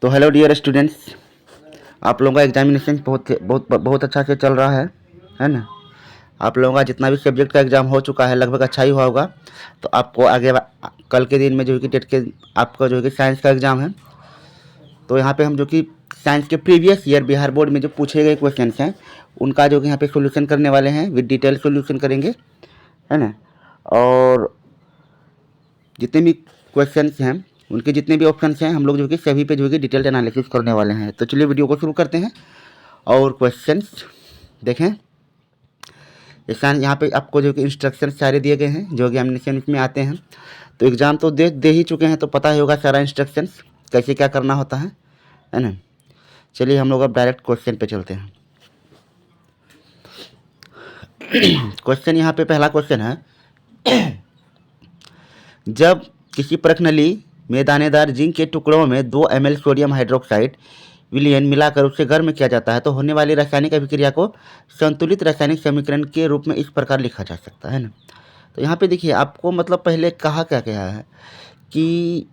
तो hello dear students, आप लोगों का एग्जामिनेशन बहुत अच्छा से चल रहा है ना। आप लोगों का जितना भी सब्जेक्ट का एग्ज़ाम हो चुका है लगभग अच्छा ही हुआ होगा। तो आपको आगे कल के दिन में जो है कि डेट के आपका जो है कि साइंस का एग्ज़ाम है। तो यहाँ पे हम जो कि साइंस के प्रीवियस ईयर बिहार बोर्ड में जो पूछे गए क्वेश्चन हैं उनका जो कि यहाँ पे सोल्यूशन करने वाले हैं, विद डिटेल सोल्यूशन करेंगे, है ना। और जितने भी क्वेश्चंस हैं उनके जितने भी ऑप्शंस हैं हम लोग जो कि सभी पे जो कि डिटेल्ड एनालिसिस करने वाले हैं। तो चलिए वीडियो को शुरू करते हैं और क्वेश्चंस देखें। यहाँ पे आपको जो कि इंस्ट्रक्शन सारे दिए गए हैं जो एग्जामिनेशन में आते हैं। तो एग्ज़ाम तो दे ही चुके हैं तो पता ही होगा सारा इंस्ट्रक्शंस कैसे क्या करना होता है ना। चलिए हम लोग अब डायरेक्ट क्वेश्चन पे चलते हैं। क्वेश्चन यहाँ पे पहला क्वेश्चन है, जब किसी प्रश्नली में दानेदार जिंक के टुकड़ों में 2 ml सोडियम हाइड्रोक्साइड विलयन मिलाकर उसे गर्म किया जाता है तो होने वाली रासायनिक अभिक्रिया को संतुलित रासायनिक समीकरण के रूप में इस प्रकार लिखा जा सकता है ना। तो यहाँ पे देखिए आपको मतलब पहले कहा क्या गया है कि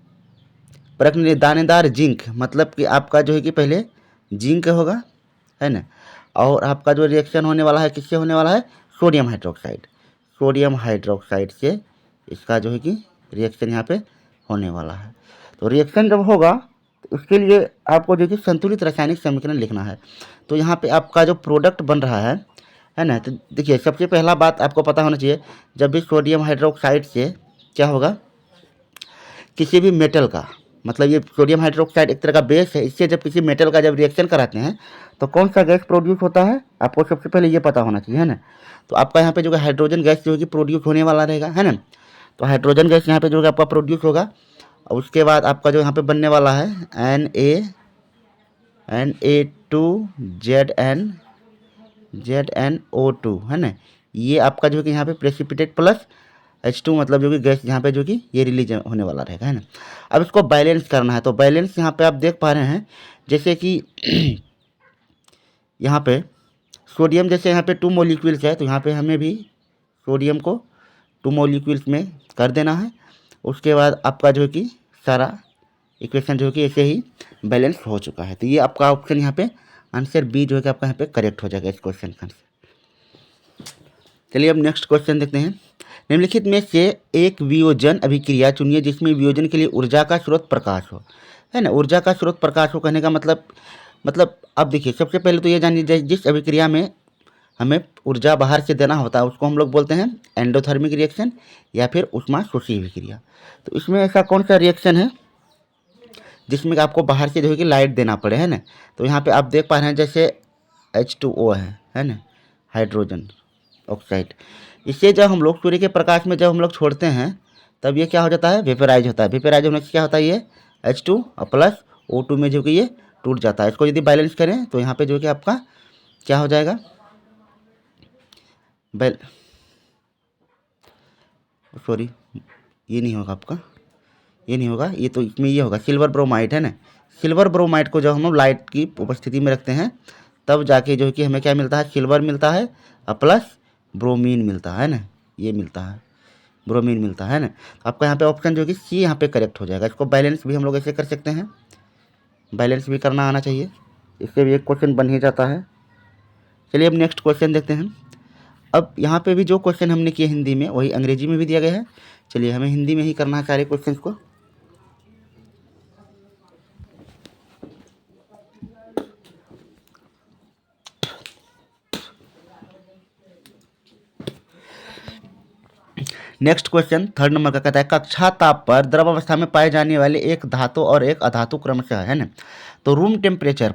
प्रश्न दानेदार जिंक मतलब कि आपका जो है कि पहले जिंक होगा, है ना। और आपका जो रिएक्शन होने वाला है किससे होने वाला है, सोडियम हाइड्रोक्साइड से इसका जो है कि रिएक्शन यहाँ पे होने वाला है। तो रिएक्शन जब होगा तो उसके लिए आपको जो कि संतुलित रासायनिक समीकरण लिखना है। तो यहाँ पे आपका जो प्रोडक्ट बन रहा है ना। तो देखिए सबसे पहला बात आपको पता होना चाहिए, जब भी सोडियम हाइड्रोक्साइड से क्या होगा, किसी भी मेटल का मतलब ये सोडियम हाइड्रोक्साइड एक तरह का बेस है, इससे जब किसी मेटल का जब रिएक्शन कराते हैं तो कौन सा गैस प्रोड्यूस होता है आपको सबसे पहले ये पता होना चाहिए, है ना। तो आपका यहाँ पे जो है हाइड्रोजन गैस जो है कि प्रोड्यूस होने वाला रहेगा, है ना। तो हाइड्रोजन गैस यहाँ पे जो है आपका प्रोड्यूस होगा और उसके बाद आपका जो यहाँ पे बनने वाला है Na2ZnO2, है ना। ये आपका जो है कि यहाँ पे प्रेसिपिटेट प्लस H2 मतलब जो कि गैस यहाँ पे जो कि ये रिलीज होने वाला रहेगा, है ना। अब इसको बैलेंस करना है। तो बैलेंस यहाँ पे आप देख पा रहे हैं जैसे कि यहाँ पे सोडियम जैसे यहाँ पे 2 मॉलिक्यूल्स है तो यहाँ पे हमें भी सोडियम को 2 मॉलिक्यूल्स में कर देना है। उसके बाद आपका जो है कि सारा इक्वेशन जो है कि ऐसे ही बैलेंस हो चुका है। तो ये आपका ऑप्शन यहाँ पे आंसर बी जो है कि आपका यहाँ पे करेक्ट हो जाएगा इस क्वेश्चन का आंसर। चलिए अब नेक्स्ट क्वेश्चन देखते हैं। निम्नलिखित में से एक वियोजन अभिक्रिया चुनिए जिसमें वियोजन के लिए ऊर्जा का स्रोत प्रकाश हो, है ना। ऊर्जा का स्रोत प्रकाश हो कहने का मतलब अब देखिए सबसे पहले तो ये जानिए जिस अभिक्रिया में हमें ऊर्जा बाहर से देना होता है उसको हम लोग बोलते हैं एंडोथर्मिक रिएक्शन या फिर ऊष्माशोषी अभिक्रिया। तो इसमें ऐसा कौन सा रिएक्शन है जिसमें आपको बाहर से जो है कि लाइट देना पड़े, है ना। तो यहाँ पे आप देख पा रहे हैं जैसे H2O है ना, हाइड्रोजन ऑक्साइड। इससे जब हम लोग सूर्य के प्रकाश में जब हम लोग छोड़ते हैं तब ये क्या हो जाता है, वेपराइज होता है। वेपराइज होने से क्या होता है, ये H2 और प्लस O2 में जो कि ये टूट जाता है। इसको यदि बैलेंस करें तो यहाँ पे जो कि आपका क्या हो जाएगा, सॉरी ये नहीं होगा आपका, ये नहीं होगा, ये तो इसमें ये होगा सिल्वर ब्रोमाइड, है ना। सिल्वर ब्रोमाइड को जब हम लाइट की उपस्थिति में रखते हैं तब जाके जो है कि हमें क्या मिलता है, सिल्वर मिलता है और प्लस ब्रोमीन मिलता है ना, ये मिलता है ब्रोमीन मिलता है ना। तो आपका यहाँ पे ऑप्शन जो कि सी यहाँ पे करेक्ट हो जाएगा। इसको बैलेंस भी हम लोग ऐसे कर सकते हैं, बैलेंस भी करना आना चाहिए, इससे भी एक क्वेश्चन बन ही जाता है। चलिए अब नेक्स्ट क्वेश्चन देखते हैं। अब यहाँ पे भी जो क्वेश्चन हमने किए हिंदी में वही अंग्रेजी में भी दिया गया है। चलिए हमें हिंदी में ही करना है सारे क्वेश्चन को। नेक्स्ट क्वेश्चन 3rd नंबर का कहता है, कक्षा ताप पर द्रव अवस्था में पाए जाने वाले एक धातु और एक अधातु क्रमशः, है ना। तो रूम टेम्परेचर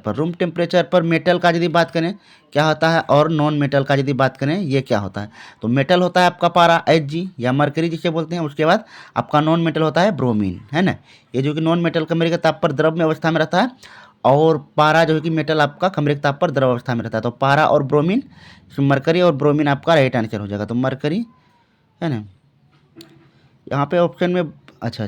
पर मेटल का यदि बात करें क्या होता है और नॉन मेटल का यदि बात करें ये क्या होता है। तो मेटल होता है आपका पारा Hg या मरकरी जिसे बोलते हैं। उसके बाद आपका नॉन मेटल होता है ब्रोमीन, है ना। ये जो कि नॉन मेटल कमरे के ताप पर द्रव में अवस्था में रहता है और पारा जो है कि मेटल आपका कमरे के ताप पर द्रव अवस्था में रहता है। तो पारा और ब्रोमीन, मरकरी और ब्रोमीन आपका राइट आंसर हो जाएगा। तो मरकरी, है ना। यहाँ पे ऑप्शन में अच्छा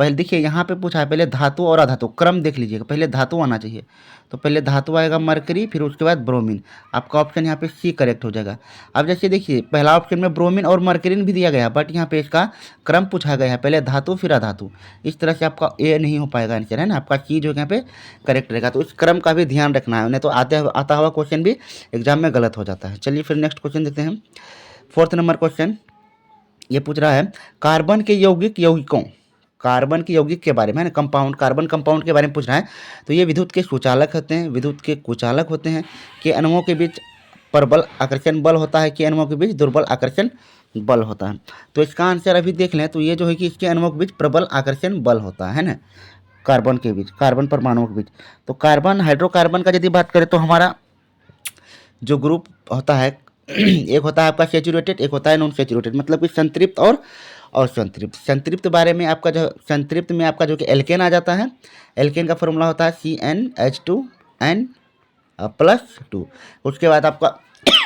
पहले देखिए यहाँ पे पूछा है पहले धातु और अधातु, क्रम देख लीजिएगा, पहले धातु आना चाहिए। तो पहले धातु आएगा मरकरी, फिर उसके बाद ब्रोमीन। आपका ऑप्शन यहाँ पे सी करेक्ट हो जाएगा। अब जैसे देखिए पहला ऑप्शन में ब्रोमीन और मरकरीन भी दिया गया, बट यहाँ पे इसका क्रम पूछा गया है, पहले धातु फिर अधातु। इस तरह से आपका ए नहीं हो पाएगा आंसर, है ना। आपका सी जो यहाँ पे करेक्ट रहेगा। तो इस क्रम का भी ध्यान रखना है, नहीं तो आता हुआ क्वेश्चन भी एग्जाम में गलत हो जाता है। चलिए फिर नेक्स्ट क्वेश्चन देखते हैं। 4th नंबर क्वेश्चन ये पूछ रहा है कार्बन के यौगिक यौगिकों, कार्बन के यौगिक के बारे में, है ना, कंपाउंड, कार्बन कंपाउंड के बारे में पूछ रहा है। तो ये विद्युत के सुचालक होते हैं, विद्युत के कुचालक होते हैं, कि अणुओं के बीच प्रबल आकर्षण बल होता है, कि अणुओं के बीच दुर्बल आकर्षण बल होता है। तो इसका आंसर अभी देख लें, तो ये जो है कि इसके अणुओं के बीच प्रबल आकर्षण बल होता है ना, कार्बन के बीच, कार्बन परमाणुओं के बीच। तो कार्बन हाइड्रोकार्बन का यदि बात करें तो हमारा जो ग्रुप होता है एक होता है आपका सेचुरेटेड, एक होता है नॉन सेचुरेटेड, मतलब कि संतृप्त और संतृप्त। संतृप्त बारे में आपका जो संतृप्त में आपका जो कि एल्केन आ जाता है। एल्केन का फॉर्मूला होता है CnH2n+2। उसके बाद आपका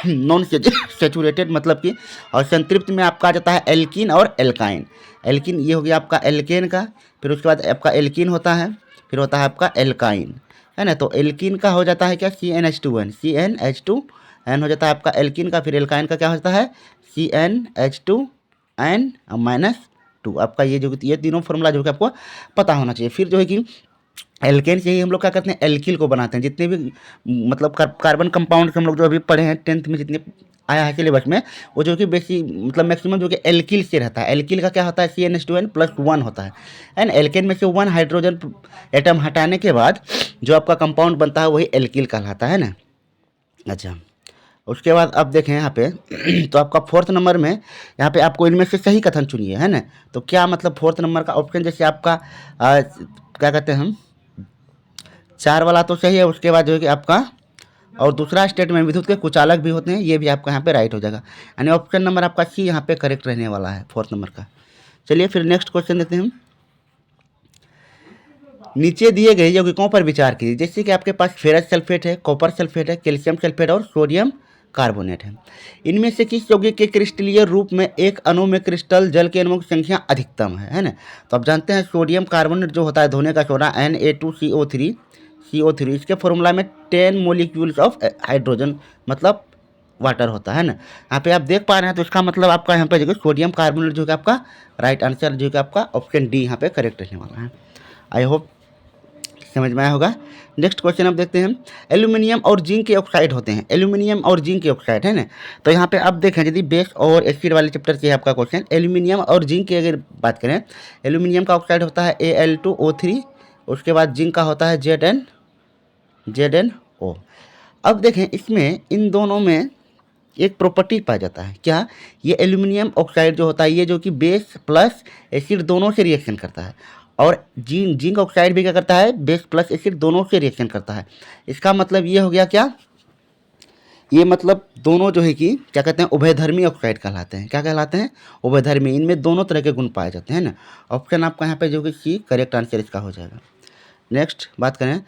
नॉन सेचुरेटेड मतलब कि, और संतृप्त में आपका आ जाता है एल्कीन और एल्काइन। एल्कीन ये हो गया आपका एल्केन का, फिर उसके बाद आपका एल्कीन होता है, फिर होता है आपका एल्काइन, है ना। तो एल्कीन का हो जाता है क्या CnH2n, CnH2n हो जाता है आपका एल्कीन का, फिर एल्काइन का क्या होता है CnH2n-2। आपका ये तीनों फॉर्मूला जो कि आपको पता होना चाहिए। फिर जो है कि एल्केन से ही हम लोग क्या करते हैं, एल्किल को बनाते हैं। जितने भी मतलब कार्बन कंपाउंड हम लोग जो अभी पढ़े हैं 10th में, जितने आया है सिलेबस में, वो जो कि मतलब मैक्सिमम जो कि एल्किल से रहता है। एल्किल का क्या होता है CnH2n+1 होता है ना। एल्केन में से 1 हाइड्रोजन एटम हटाने के बाद जो आपका कंपाउंड बनता है वही एल्किल कहलाता है ना। अच्छा, उसके बाद अब देखें यहाँ पे तो आपका 4th नंबर में यहाँ पे आपको इनमें से सही कथन चुनिए, है ना। तो क्या मतलब 4th नंबर का ऑप्शन जैसे आपका क्या कहते हैं हम 4 वाला तो सही है, उसके बाद जो है कि आपका और दूसरा स्टेटमेंट विद्युत के कुचालक भी होते हैं, ये भी आपका यहाँ पे राइट हो जाएगा। यानी ऑप्शन नंबर आपका सी यहाँ पे करेक्ट रहने वाला है 4th नंबर का। चलिए फिर नेक्स्ट क्वेश्चन देते हैं हम। नीचे दिए गए यौगिकों पर विचार कीजिए। जैसे कि आपके पास फेरस सल्फेट है, कॉपर सल्फेट है, कैल्शियम सल्फेट और सोडियम कार्बोनेट है। इनमें से किस यौगिक के क्रिस्टलीय रूप में एक अणु में क्रिस्टल जल के अणुओं की संख्या अधिकतम है ना। तो आप जानते हैं सोडियम कार्बोनेट जो होता है धोने का सोडा Na2CO3, इसके फॉर्मूला में 10 मोलिक्यूल्स ऑफ हाइड्रोजन मतलब वाटर होता है ना। यहाँ पे आप देख पा रहे हैं, तो इसका मतलब आपका यहाँ पे जो सोडियम कार्बोनेट जो कि आपका राइट आंसर जो कि आपका ऑप्शन डी यहाँ पे करेक्ट रहने वाला है। आई होप समझ में आया होगा। नेक्स्ट क्वेश्चन अब देखते हैं। एल्यूमिनियम और जिंक के ऑक्साइड होते हैं, एल्यूमिनियम और जिंक के ऑक्साइड, है ना। तो यहाँ पे अब देखें यदि बेस और एसिड वाले चैप्टर से है आपका क्वेश्चन। एल्यूमिनियम और जिंक की अगर बात करें, एल्यूमिनियम का ऑक्साइड होता है Al2O3, उसके बाद जिंक का होता है ZnO। अब देखें इसमें इन दोनों में एक प्रॉपर्टी पाया जाता है, क्या, ये एल्यूमिनियम ऑक्साइड जो होता है ये जो कि बेस प्लस एसिड दोनों से रिएक्शन करता है, और जिंक ऑक्साइड भी क्या करता है, बेस प्लस एसिड दोनों से रिएक्शन करता है। इसका मतलब ये हो गया क्या, ये मतलब दोनों जो है कि क्या कहते हैं उभयधर्मी ऑक्साइड कहलाते हैं। क्या कहलाते हैं, उभयधर्मी। इनमें दोनों तरह के गुण पाए जाते हैं ना। ऑप्शन आपका यहाँ पे जो कि सी करेक्ट आंसर इसका हो जाएगा। नेक्स्ट बात करें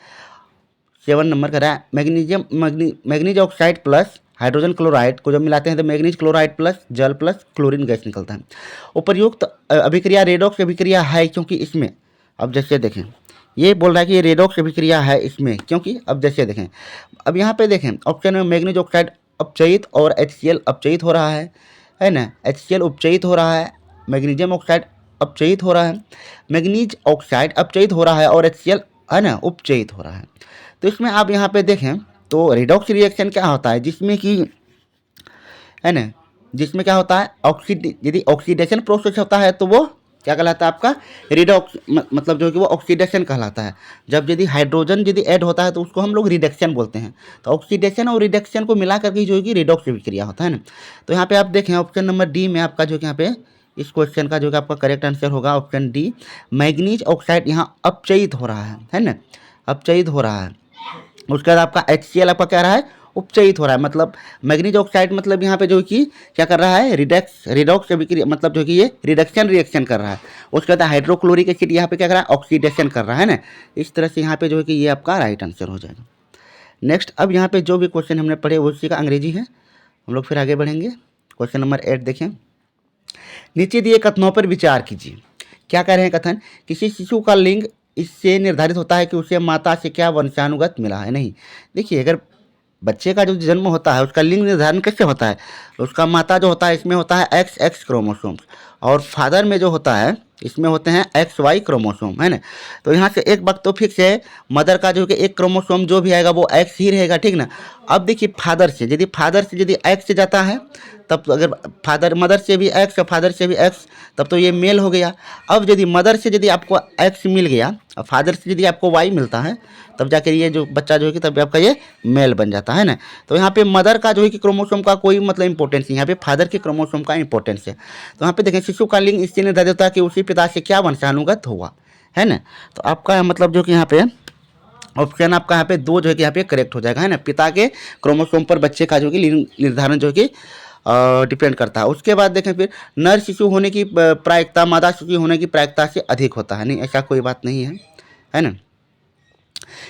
7 नंबर का रहा है manganese oxide plus hydrogen chloride को जब मिलाते हैं तो मैग्नीज क्लोराइड प्लस जल प्लस क्लोरीन गैस निकलता है। उपर्युक्त अभिक्रिया रेडॉक्स अभिक्रिया है क्योंकि इसमें, अब जैसे देखें ये बोल रहा है कि ये रेडॉक्स अभिक्रिया है इसमें क्योंकि, अब जैसे देखें अब यहाँ पे देखें ऑप्शन में मैग्नीज ऑक्साइड अपचयित और HCl अपचयित हो रहा है ना। HCl उपचयित हो रहा है, मैग्नीशियम ऑक्साइड अपचयित हो रहा है, मैग्नीज ऑक्साइड अपचयित हो रहा है और HCl है ना उपचयित हो रहा है। तो इसमें आप यहाँ पे देखें तो रिडॉक्स रिएक्शन क्या होता है, जिसमें कि है ना, जिसमें क्या होता है यदि ऑक्सीडेशन प्रोसेस होता है तो वो क्या कहलाता है आपका रिडॉक्स, मतलब जो कि वो ऑक्सीडेशन कहलाता है। जब यदि हाइड्रोजन यदि ऐड होता है तो उसको हम लोग रिडक्शन बोलते हैं। तो ऑक्सीडेशन और रिडक्शन को मिला करके जो कि रिडॉक्स अभिक्रिया होता है ना। तो यहाँ पे आप देखें ऑप्शन नंबर डी में आपका जो कि यहाँ पे इस क्वेश्चन का जो कि आपका करेक्ट आंसर होगा ऑप्शन डी, मैग्नीज ऑक्साइड यहाँ अपचयित हो रहा है ना, अपचयित हो रहा है। उसके बाद आपका HCl आपका क्या रहा है, उपचयित हो रहा है। मतलब मैग्नीज ऑक्साइड मतलब यहाँ पे जो कि क्या कर रहा है, रिडॉक्स अभिक्रिया, मतलब जो कि ये रिडक्शन रिएक्शन कर रहा है। उसके बाद हाइड्रोक्लोरिक एसिड यहाँ पे क्या कर रहा है, ऑक्सीडेशन कर रहा है ना। इस तरह से यहाँ पे जो है कि ये आपका राइट आंसर हो जाएगा। नेक्स्ट अब यहाँ पे जो भी क्वेश्चन हमने पढ़े वो उसी का अंग्रेजी है, हम लोग फिर आगे बढ़ेंगे। क्वेश्चन नंबर 8 देखें। नीचे दिए कथनों पर विचार कीजिए क्या कह रहे हैं कथन, किसी शिशु का लिंग इससे निर्धारित होता है कि उसे माता से क्या वंशानुगत मिला है। नहीं, देखिए अगर बच्चे का जो जन्म होता है उसका लिंग निर्धारण कैसे होता है, उसका माता जो होता है इसमें होता है एक्स एक्स क्रोमोसोम्स, और फादर में जो होता है इसमें होते हैं एक्स वाई क्रोमोसोम, है ना। तो यहाँ से एक बात तो फिक्स है, मदर का जो कि एक क्रोमोसोम जो भी आएगा वो एक्स ही रहेगा, ठीक ना। अब देखिए फादर से यदि एक्स से जाता है, तब तो अगर फादर मदर से भी एक्स और फादर से भी एक्स, तब तो ये मेल हो गया। अब यदि मदर से यदि आपको एक्स मिल गया और फादर से यदि आपको वाई मिलता है, तब जाकर ये जो बच्चा जो है कि तब आपका ये मेल बन जाता है ना। तो यहाँ पे मदर का जो है कि क्रोमोसोम का कोई मतलब इंपॉर्टेंस नहीं, यहाँ पे फादर के क्रोमोसोम का इंपॉर्टेंस है। तो यहाँ पे देखें शिशु का लिंग इससे निर्धारित होता है कि उसी पिता से क्या वंशानुगत हुआ, है ना। तो आपका मतलब जो कि यहाँ पे ऑप्शन आपका यहाँ पे 2 जो है कि यहाँ पे करेक्ट हो जाएगा, है ना। पिता के क्रोमोसोम पर बच्चे का जो कि लिंग निर्धारण जो कि डिपेंड करता है। उसके बाद देखें फिर नर शिशु होने की प्रायिकता मादा शिशु होने की प्रायिकता से अधिक होता है। नहीं, ऐसा कोई बात नहीं है ना।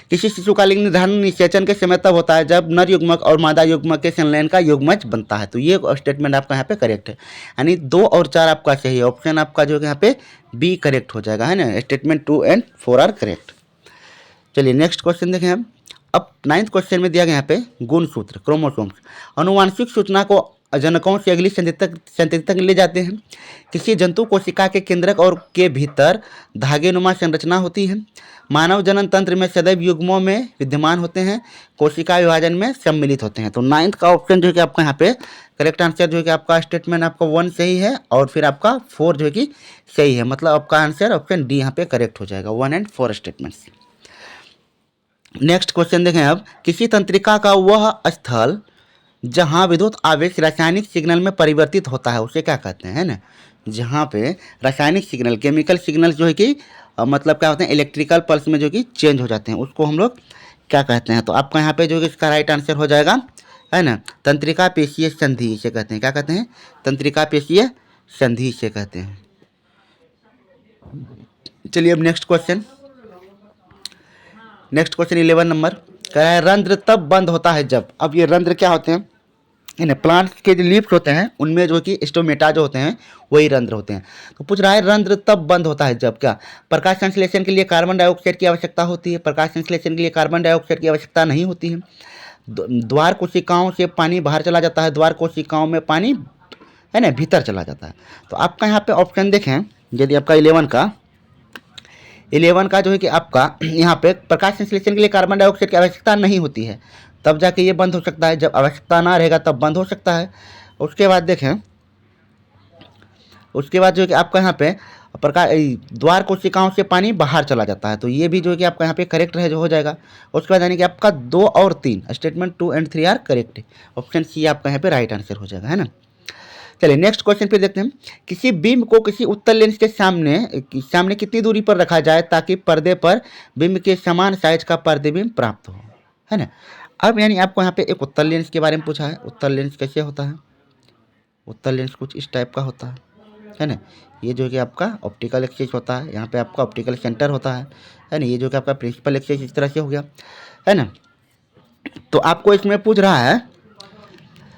किसी शिशु का लिंग निर्धारण निषेचन के समय तब होता है जब नर युग्मक और मादा युग्मक के संलयन का युग्मज बनता है। तो ये स्टेटमेंट आपका यहाँ पे करेक्ट है, यानी 2 और 4 आपका सही है। ऑप्शन आपका जो है यहाँ पे बी करेक्ट हो जाएगा, है ना। Statement 2 and 4 are correct. चलिए नेक्स्ट क्वेश्चन देखें हम। अब 9th क्वेश्चन में दिया गया यहाँ पे गुणसूत्र क्रोमोसोम्स अनुवांशिक सूचना को जनकों से अगली संतति तक ले जाते हैं। किसी जंतु कोशिका के केंद्रक और के भीतर धागेनुमा संरचना होती है। मानव जनन तंत्र में सदैव युग्मों में विद्यमान होते हैं, कोशिका विभाजन में सम्मिलित होते हैं। तो 9th का ऑप्शन जो है कि आपका यहाँ पे करेक्ट आंसर जो है कि आपका स्टेटमेंट आपका 1 सही है और फिर आपका 4 जो है कि सही है, मतलब आपका आंसर ऑप्शन डी यहाँ पे करेक्ट हो जाएगा, 1 एंड 4 स्टेटमेंट्स। नेक्स्ट क्वेश्चन देखें अब। किसी तंत्रिका का वह स्थल जहां विद्युत आवेश रासायनिक सिग्नल में परिवर्तित होता है उसे क्या कहते हैं, है ना। जहां पे रासायनिक सिग्नल केमिकल सिग्नल जो है कि मतलब क्या होते हैं इलेक्ट्रिकल पल्स में जो कि चेंज हो जाते हैं, उसको हम लोग क्या कहते हैं। तो आपका यहाँ पे जो कि इसका राइट आंसर हो जाएगा, है ना, तंत्रिका पेशीय संधि इसे कहते हैं। क्या कहते हैं, तंत्रिका पेशीय संधि इसे कहते हैं। चलिए अब नेक्स्ट क्वेश्चन 11 नंबर कह रहा है रंध्र तब बंद होता है जब। अब ये रंध्र क्या होते हैं, इन प्लांट्स के जो लीव्स होते हैं उनमें जो कि स्टोमेटा जो होते हैं वही रंध्र होते हैं। तो पूछ रहा है रंध्र तब बंद होता है जब क्या, प्रकाश संश्लेषण के लिए कार्बन डाइऑक्साइड की आवश्यकता होती है। प्रकाश संश्लेषण के लिए कार्बन डाइऑक्साइड की आवश्यकता नहीं होती है। द्वार कोशिकाओं से पानी बाहर चला जाता है, द्वार कोशिकाओं में पानी, है ना, भीतर चला जाता है। तो आपका यहाँ पे ऑप्शन देखें, यदि आपका 11 का जो है कि आपका यहाँ पे प्रकाश संश्लेषण के लिए कार्बन डाइऑक्साइड की आवश्यकता नहीं होती है, तब जाके ये बंद हो सकता है। जब आवश्यकता ना रहेगा तब बंद हो सकता है। उसके बाद देखें, उसके बाद जो है कि आपका यहाँ पे प्रकाश द्वार कोशिकाओं से पानी बाहर चला जाता है, तो ये भी जो है कि आपका यहाँ पे करेक्ट रहे जो हो जाएगा। उसके बाद यानी कि आपका 2 और 3 स्टेटमेंट 2 एंड 3 आर करेक्ट है। ऑप्शन सी आपका यहाँ पे राइट आंसर हो जाएगा, है ना। चलिए नेक्स्ट क्वेश्चन पे देखते हैं। किसी बीम को किसी उत्तल लेंस के सामने कितनी दूरी पर रखा जाए ताकि पर्दे पर बीम के समान साइज का प्रतिबिंब प्राप्त हो, है ना। अब यानी आपको यहाँ पे एक उत्तल लेंस के बारे में पूछा है। उत्तल लेंस कैसे होता है, उत्तल लेंस कुछ इस टाइप का होता है ना। ये जो कि आपका ऑप्टिकल एक्सिस होता है, यहाँ पे आपका ऑप्टिकल सेंटर होता है ना। ये जो कि आपका प्रिंसिपल एक्सिस इस तरह से हो गया, है ना। तो आपको इसमें पूछ रहा है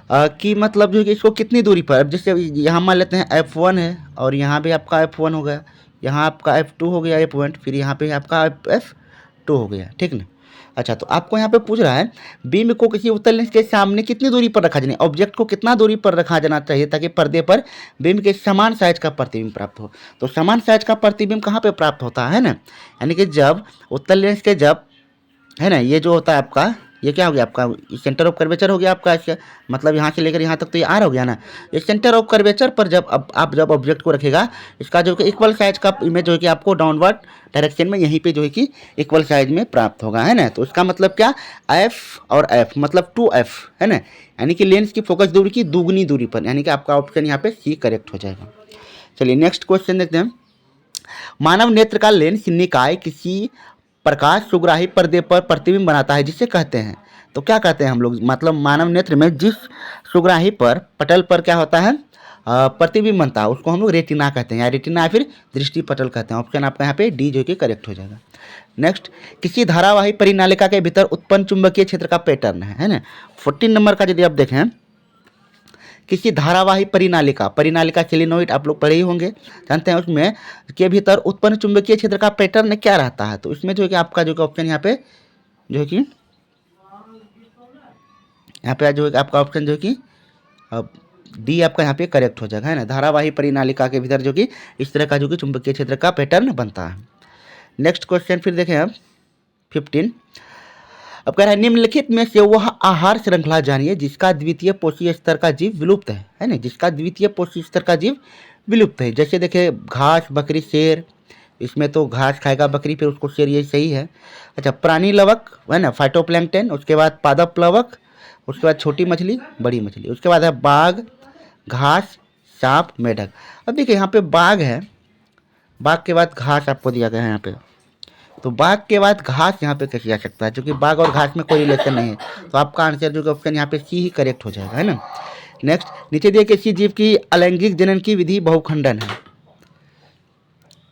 कि मतलब जो कि इसको कितनी दूरी पर, अब जैसे यहाँ मान लेते हैं F1 है और यहाँ भी आपका F1 हो गया, यहाँ आपका F2 हो गया ये पॉइंट, फिर यहाँ पे आपका F2 हो गया, ठीक ना। अच्छा, तो आपको यहाँ पे पूछ रहा है बीम को किसी उत्तल लेंस के सामने कितनी दूरी पर रखा जाना, ऑब्जेक्ट को कितना दूरी पर रखा जाना चाहिए ताकि पर्दे पर बीम के समान साइज का प्रतिबिंब प्राप्त हो। तो समान साइज का प्रतिबिंब कहाँ पे प्राप्त होता है ना, यानी कि जब उत्तल लेंस के जब, है ना, ये जो होता है आपका, ये क्या हो गया आपका सेंटर ऑफ कर्वेचर हो गया आपका, इसका मतलब यहाँ से लेकर यहाँ तक तो ये आर हो गया ना। ये सेंटर ऑफ कर्वेचर पर जब आप जब ऑब्जेक्ट को रखेगा, इसका जो कि इक्वल साइज का इमेज जो है कि आपको डाउनवर्ड डायरेक्शन में यहीं पे जो है कि इक्वल साइज में प्राप्त होगा, है ना। तो इसका मतलब क्या, एफ और एफ मतलब 2f, है ना, यानी कि लेंस की फोकस दूरी की दुगनी दूरी पर, यानी कि आपका ऑप्शन यहाँ पे सी करेक्ट हो जाएगा। चलिए नेक्स्ट क्वेश्चन देखते हैं। मानव नेत्र का लेंस निकाय किसी प्रकाश सुग्राही पर्दे पर प्रतिबिंब बनाता है जिसे कहते हैं, तो क्या कहते हैं हम लोग, मतलब मानव नेत्र में जिस सुग्राही पर पटल पर क्या होता है प्रतिबिंब बनता है उसको हम लोग रेटिना कहते हैं, या रेटिना या फिर दृष्टि पटल कहते हैं। ऑप्शन आपका यहाँ पे डी जो कि करेक्ट हो जाएगा। नेक्स्ट, किसी धारावाही परिनालिका के भीतर उत्पन्न चुंबकीय क्षेत्र का पैटर्न है ना। 14 नंबर का यदि आप देखें, किसी धारावाही परिनालिका, परिनालिका सोलेनोइड आप लोग पढ़े ही होंगे, जानते हैं, उसमें के भीतर उत्पन्न चुंबकीय क्षेत्र का पैटर्न क्या रहता है। तो इसमें जो है कि आपका जो ऑप्शन यहाँ पे जो है कि यहाँ पे जो है आपका ऑप्शन जो है कि डी आपका यहाँ पे करेक्ट हो जाएगा, है ना। धारावाही परिनालिका के भीतर जो कि इस तरह का जो कि चुंबकीय क्षेत्र का पैटर्न बनता है। नेक्स्ट क्वेश्चन फिर देखें अब 15। अब कह रहा है निम्नलिखित में से वह आहार श्रृंखला जानिए जिसका द्वितीय पोषी स्तर का जीव विलुप्त है ना, जिसका द्वितीय पोषी स्तर का जीव विलुप्त है। जैसे देखे घास, बकरी, शेर, इसमें तो घास खाएगा बकरी, फिर उसको शेर, ये सही है। अच्छा, प्राणी लवक है ना, फाइटोप्लैंक्टन, उसके बाद पादप प्लवक, उसके बाद छोटी मछली, बड़ी मछली, उसके बाद है बाघ, घास, सांप, मेढक। अब देखिए यहाँ पे बाघ है, बाघ के बाद घास आपको दिया गया है यहाँ पे, तो बाघ के बाद घास यहाँ पे कैसे आ सकता है, क्योंकि बाघ और घास में कोई रिलेशन नहीं है। तो आपका आंसर जो ऑप्शन यहाँ पे सी ही करेक्ट हो जाएगा, है ना। नेक्स्ट, नीचे दिए किसी जीव की अलैंगिक जनन की विधि बहुखंडन है।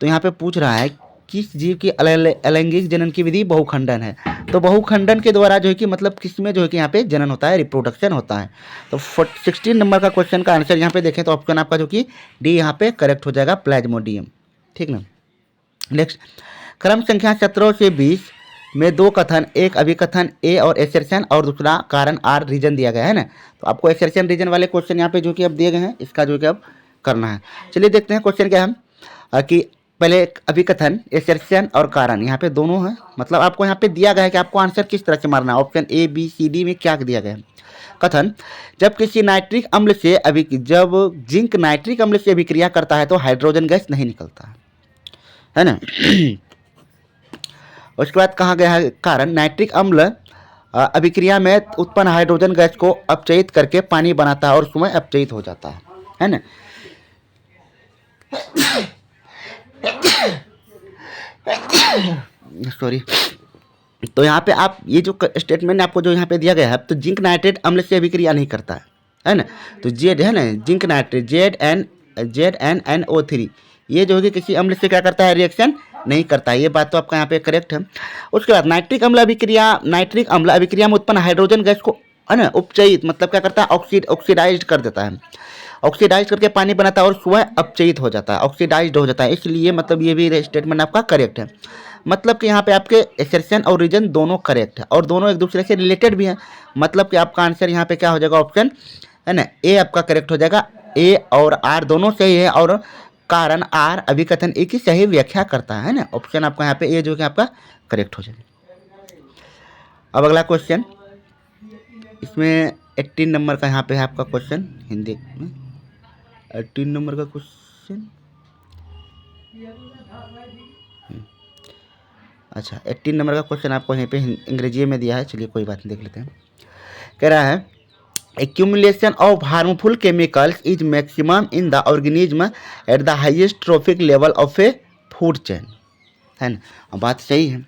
तो यहाँ पे पूछ रहा है किस जीव की अलैंगिक जनन की विधि बहुखंडन है। तो बहुखंडन के द्वारा जो है कि मतलब किस में जो है कि यहाँ पे जनन होता है, रिप्रोडक्शन होता है। तो 16 नंबर का क्वेश्चन का आंसर यहाँ पे देखें तो ऑप्शन आपका जो कि डी यहाँ पे करेक्ट हो जाएगा, प्लाज्मोडियम, ठीक ना। नेक्स्ट, क्रम संख्या 17 से 20 में दो कथन, एक अभिकथन ए और एसर्शन और दूसरा कारण आर रीजन दिया गया है ना। तो आपको एसर्शन रीजन वाले क्वेश्चन यहाँ पे जो कि अब दिए गए हैं, इसका जो कि अब करना है। चलिए देखते हैं क्वेश्चन क्या है कि पहले अभिकथन, एसर्शन और कारण, यहाँ पे दोनों है। मतलब आपको यहाँ पे दिया गया है कि आपको आंसर किस तरह से मारना है। Option A, B, C, D में क्या दिया गया है। कथन, जब किसी नाइट्रिक अम्ल से जब जिंक नाइट्रिक अम्ल से अभिक्रिया करता है तो हाइड्रोजन गैस नहीं निकलता है ना। उसके बाद कहा गया है कारण, नाइट्रिक अम्ल अभिक्रिया में उत्पन्न हाइड्रोजन गैस को अपचयित करके पानी बनाता है और उसमें अपचयित हो जाता है ना। सॉरी। तो यहाँ पे आप ये जो स्टेटमेंट आपको जो यहाँ पे दिया गया है, तो जिंक नाइट्रेट अम्ल से अभिक्रिया नहीं करता है ना। तो जेड है ना, जिंक नाइट्रेट ZnNO3, ये जो है कि किसी अम्ल से क्या करता है, रिएक्शन नहीं करता है। ये बात तो आपका यहाँ पे करेक्ट है। उसके बाद नाइट्रिक अम्ल अभिक्रिया में उत्पन्न हाइड्रोजन गैस को है ना उपचयित, मतलब क्या करता है, ऑक्सीडाइज कर देता है, ऑक्सीडाइज करके पानी बनाता है और स्वयं अपचयित हो जाता है, ऑक्सीडाइज्ड हो जाता है। इसलिए मतलब ये भी स्टेटमेंट आपका करेक्ट है। मतलब कि यहाँ पे आपके एसर्शन और रीजन दोनों करेक्ट है और दोनों एक दूसरे से रिलेटेड भी हैं। मतलब कि आपका आंसर यहाँ पे क्या हो जाएगा, ऑप्शन है ना ए आपका करेक्ट हो जाएगा। ए और आर दोनों सही है और कारण आर अभिकथन ए की सही व्याख्या करता है ना। ऑप्शन आपका यहाँ पे ए जो कि आपका करेक्ट हो जाएगा। अब अगला क्वेश्चन, इसमें 18 नंबर का यहाँ पे है आपका क्वेश्चन, हिंदी में 18 नंबर का क्वेश्चन। अच्छा, 18 नंबर का क्वेश्चन आपको यहीं पे अंग्रेजी में दिया है। चलिए कोई बात नहीं, देख लेते हैं। कह रहा है accumulation of harmful chemicals is maximum in the organism at the highest trophic level of A food chain, है ना। बात सही है।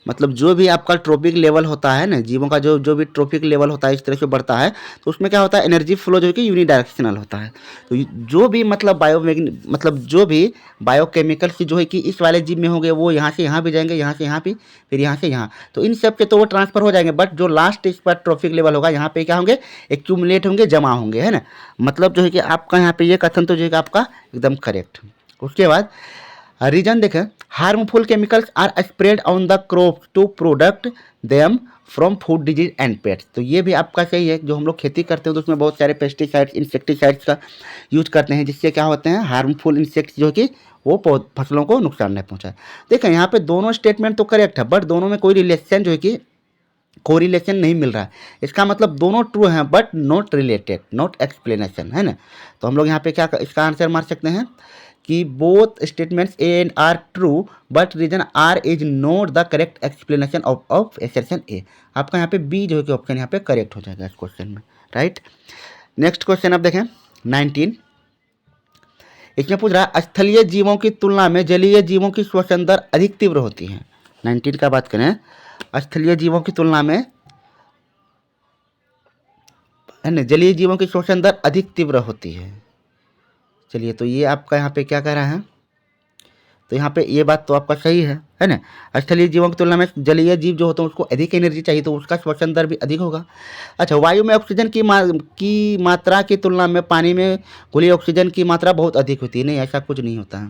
मतलब जो भी आपका ट्रॉपिक लेवल होता है ना, जीवों का जो भी ट्रॉपिक लेवल होता है इस तरह से बढ़ता है, तो उसमें क्या होता है, एनर्जी फ्लो जो है कि यूनिडायरेक्शनल होता है। तो जो भी मतलब जो भी बायोकेमिकल्स जो है कि इस वाले जीव में होंगे वो यहाँ से यहाँ भी जाएंगे, यहाँ से यहाँ भी, फिर यहाँ से यहाँ, तो इन सब के तो वो ट्रांसफर हो जाएंगे। बट जो लास्ट इस पर ट्रॉपिक लेवल होगा यहाँ पे क्या होंगे, एक्यूमुलेट होंगे, जमा होंगे, है ना। मतलब जो है कि आपका यहाँ पे ये कथन तो जो है कि आपका एकदम करेक्ट। उसके बाद रीजन देखें, harmful chemicals are spread on the crop to protect them from food disease and pests. तो ये भी आपका सही है। जो हम लोग खेती करते हैं तो उसमें बहुत सारे पेस्टिसाइड्स, इंसेक्टिसाइड्स का यूज करते हैं, जिससे क्या होते हैं, हार्मफुल इंसेक्ट्स जो कि वो फसलों को नुकसान नहीं पहुंचाए। देखें यहाँ पे दोनों स्टेटमेंट तो करेक्ट है, बट दोनों में कोई रिलेशन जो है कि कोरिलेशन नहीं मिल रहा है। इसका मतलब दोनों ट्रू हैं but not related, not explanation, है ना। तो हम लोग यहाँ पे क्या इसका आंसर मार सकते हैं कि both statements A and R true but reason R is not the correct explanation of assertion A. आपका यहाँ पे बी जो है कि ऑप्शन यहाँ पे करेक्ट हो जाएगा इस क्वेश्चन में, राइट। नेक्स्ट क्वेश्चन आप देखें 19। इसमें पूछ रहा है स्थलीय जीवों की तुलना में जलीय जीवों की श्वसन दर अधिक तीव्र होती है। 19 का बात करें, स्थलीय जीवों की तुलना में है ना जलीय जीवों की श्वसन दर अधिक तीव्र होती है। चलिए, तो ये आपका यहाँ पे क्या कह रहा है, तो यहाँ पे ये बात तो आपका सही है है ना। स्थलीय जीवों की तुलना में जलीय जीव जो होते हैं उसको अधिक एनर्जी चाहिए, तो उसका श्वसन दर भी अधिक होगा। अच्छा, वायु में ऑक्सीजन की मात्रा की तुलना में पानी में घुली ऑक्सीजन की मात्रा बहुत अधिक होती है। नहीं, ऐसा कुछ नहीं होता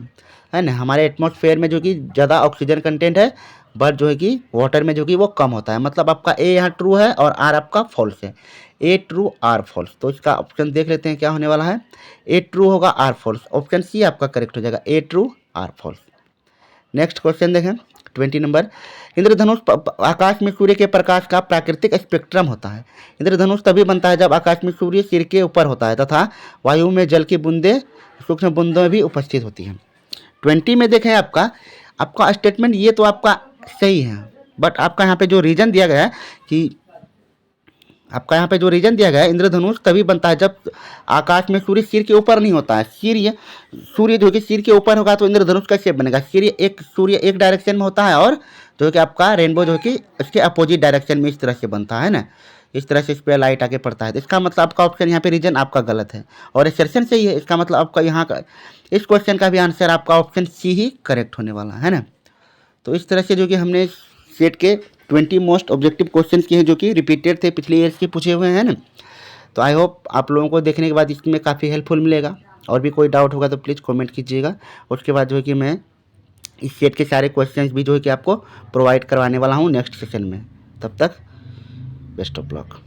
है ना। हमारे एटमॉस्फेयर में जो कि ज़्यादा ऑक्सीजन कंटेंट है, बट जो है कि वाटर में जो कि वो कम होता है। मतलब आपका ए यहाँ ट्रू है और आर आपका फॉल्स है। ए ट्रू आर फॉल्स, तो इसका ऑप्शन देख लेते हैं क्या होने वाला है। ए ट्रू होगा, आर फॉल्स। ऑप्शन सी आपका करेक्ट हो जाएगा, A true R false. Next question देखें 20 नंबर। इंद्रधनुष आकाश में सूर्य के प्रकाश का प्राकृतिक स्पेक्ट्रम होता है। इंद्रधनुष तभी बनता है जब आकाश में सूर्य सिर के ऊपर होता है तथा वायु में जल की बूंदें, सूक्ष्म बूंदें भी उपस्थित होती हैं। 20 में देखें आपका आपका स्टेटमेंट ये तो आपका सही है, बट आपका यहाँ पे जो रीजन दिया गया है कि आपका यहाँ पे जो रीजन दिया गया है, इंद्रधनुष तभी बनता है जब आकाश में सूर्य सिर के ऊपर नहीं होता है। सूर्य जो कि सिर के ऊपर होगा तो इंद्रधनुष का शेप बनेगा। सूर्य एक डायरेक्शन में होता है और जो कि आपका रेनबो जो कि इसके अपोजिट डायरेक्शन में इस तरह से बनता है ना। इस तरह से इस पर लाइट आके पड़ता है, तो इसका मतलब आपका ऑप्शन यहाँ पे रीजन आपका गलत है और एक्सेप्शन सही है। इसका मतलब आपका यहाँ का इस क्वेश्चन का भी आंसर आपका ऑप्शन सी ही करेक्ट होने वाला है ना। तो इस तरह से जो कि हमने सेट के 20 मोस्ट ऑब्जेक्टिव क्वेश्चन किए हैं जो कि रिपीटेड थे, पिछले ईयर्स के पूछे हुए हैं ना। तो आई होप आप लोगों को देखने के बाद इसमें काफ़ी हेल्पफुल मिलेगा। और भी कोई डाउट होगा तो प्लीज़ कमेंट कीजिएगा। उसके बाद जो है कि मैं इस सेट के सारे क्वेश्चंस भी जो है कि आपको प्रोवाइड करवाने वाला हूँ नेक्स्ट सेशन में। तब तक बेस्ट ऑफ लक।